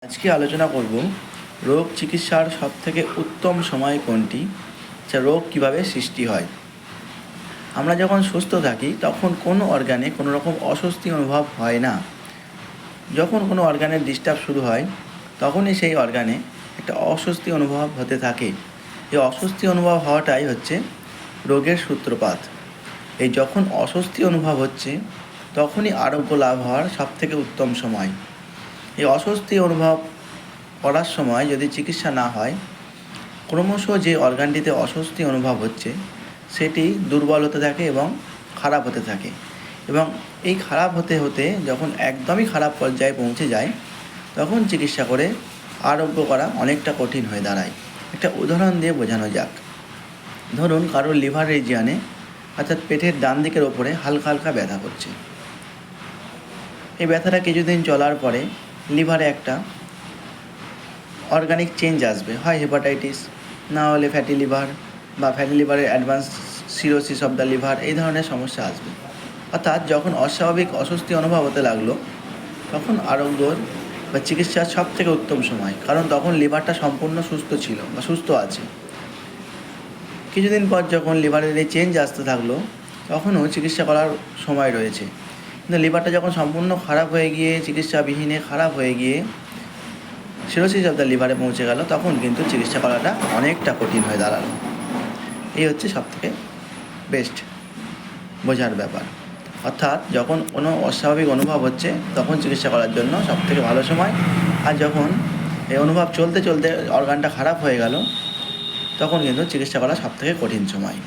আজকে আলোচনা করব রোগ চিকিৎসার সবথেকে উত্তম সময় কোনটি, রোগ কিভাবে সৃষ্টি হয়। আমরা যখন সুস্থ থাকি তখন কোনো অর্গানে কোনো রকম অস্বস্তি অনুভব হয় না। যখন কোনো অর্গানের ডিস্টার্ব শুরু হয় তখনই সেই অর্গানে একটা অস্বস্তি অনুভব হতে থাকে। এই অস্বস্তি অনুভব হওয়াটাই হচ্ছে রোগের সূত্রপাত। এই যখন অস্বস্তি অনুভব হচ্ছে তখনই আরোগ্য লাভ হওয়ার সবথেকে উত্তম সময়। এই অস্বস্তি অনুভব করার সময় যদি চিকিৎসা না হয়, ক্রমশ যে অর্গানটিতে অস্বস্তি অনুভব হচ্ছে সেটি দুর্বল হতে থাকে এবং খারাপ হতে থাকে, এবং এই খারাপ হতে হতে যখন একদমই খারাপ পর্যায়ে পৌঁছে যায় তখন চিকিৎসা করে আরোগ্য করা অনেকটা কঠিন হয়ে দাঁড়ায়। একটা উদাহরণ দিয়ে বোঝানো যাক। ধরুন কারোর লিভার রিজিয়নে অর্থাৎ পেটের ডান দিকের ওপরে হালকা হালকা ব্যথা করছে। এই ব্যথাটা কিছুদিন চলার পরে লিভারে একটা অর্গানিক চেঞ্জ আসবে, হয় হেপাটাইটিস, না হলে ফ্যাটি লিভার বা ফ্যাটি লিভারের advance cirrhosis of the liver, এই ধরনের সমস্যা আসবে। অর্থাৎ যখন অস্বাভাবিক অস্বস্তি অনুভব হতে লাগলো তখন আরোগ্যর বা চিকিৎসার সবথেকে উত্তম সময়, কারণ তখন লিভারটা সম্পূর্ণ সুস্থ ছিল বা সুস্থ আছে। কিছুদিন পর যখন লিভারের এই চেঞ্জ আসতে থাকলো তখনও চিকিৎসা করার সময় রয়েছে, কিন্তু লিভারটা যখন সম্পূর্ণ খারাপ হয়ে গিয়ে চিকিৎসাবিহীনে খারাপ হয়ে গিয়ে সিরোসিস অফ দ্য লিভারে পৌঁছে গেল তখন কিন্তু চিকিৎসা করাটা অনেকটা কঠিন হয়ে দাঁড়ালো। এই হচ্ছে সবথেকে বেস্ট বোঝার ব্যাপার। অর্থাৎ যখন কোনো অস্বাভাবিক অনুভব হচ্ছে তখন চিকিৎসা করার জন্য সবথেকে ভালো সময়, আর যখন এই অনুভব চলতে চলতে অর্গানটা খারাপ হয়ে গেল তখন কিন্তু চিকিৎসা করা সবথেকে কঠিন সময়।